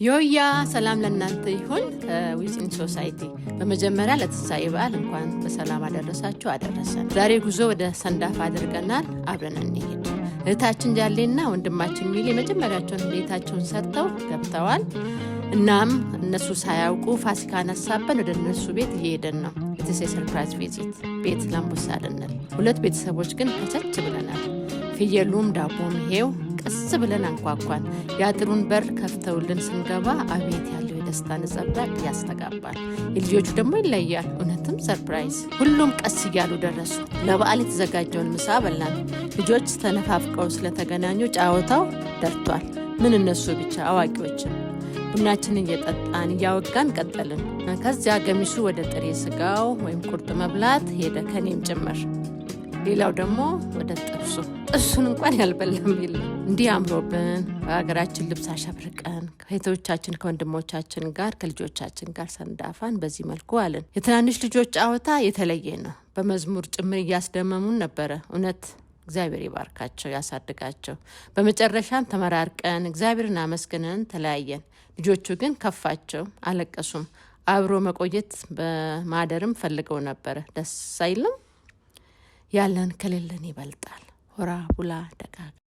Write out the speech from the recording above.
ዮያ ሰላም ለእናንተ ይሁን ዊዝን ሶሳይቲ በመጀመሪያ ለትንሳኤ በዓል እንኳን በሰላም አደረሳችሁ አደረሰን። ዛሬ ጉዞ ወደ ሰንዳፋ አድርገናል። አብረን እንሄድ። እህታችን ጃሌና ወንድማችን ሚሊ መጀመሪያቸውን ቤታቸውን ሰርተው ገብተዋል። እናም እነሱ ሳያውቁ ፋሲካን አሳበን ወደ እነሱ ቤት እየሄድን ነው። ኢትስ ሰርፕራይዝ ቪዚት ቤት ላምቡሳ ልንል። ሁለት ቤተሰቦች ግን ከቸች ብለናል። ፍየሉም ዳቦም ይሄው ቀስ ብለን አንኳኳን። ያጥሩን በር ከፍተውልን ስንገባ አቤት ያለው የደስታ ነጸብራቅ ያስተጋባል። የልጆቹ ደግሞ ይለያል። እውነትም ሰርፕራይዝ። ሁሉም ቀስ እያሉ ደረሱ። ለበዓል የተዘጋጀውን ምሳ በላን። ልጆች ተነፋፍቀው ስለተገናኙ ጫወታው ደርቷል። ምን እነሱ ብቻ አዋቂዎችም ቡናችንን እየጠጣን እያወጋን ቀጠልን። ከዚያ ገሚሱ ወደ ጥሬ ስጋው ወይም ቁርጥ መብላት ሄደ፣ ከኔም ጭምር። ሌላው ደግሞ ወደ ጥብሱን እንኳን ያልበላም የለም። እንዲህ አምሮብን በሀገራችን ልብስ አሸብርቀን ከእህቶቻችን ከወንድሞቻችን ጋር ከልጆቻችን ጋር ሰንዳፋን በዚህ መልኩ አለን። የትናንሽ ልጆች ጫወታ የተለየ ነው። በመዝሙር ጭምር እያስደመሙን ነበረ። እውነት እግዚአብሔር ይባርካቸው ያሳድጋቸው። በመጨረሻም ተመራርቀን እግዚአብሔርን አመስግነን ተለያየን። ልጆቹ ግን ከፋቸው፣ አለቀሱም። አብሮ መቆየት በማደርም ፈልገው ነበረ። ደስ አይልም? ያለን ከሌለን ይበልጣል። ሆራ ቡላ ደጋግ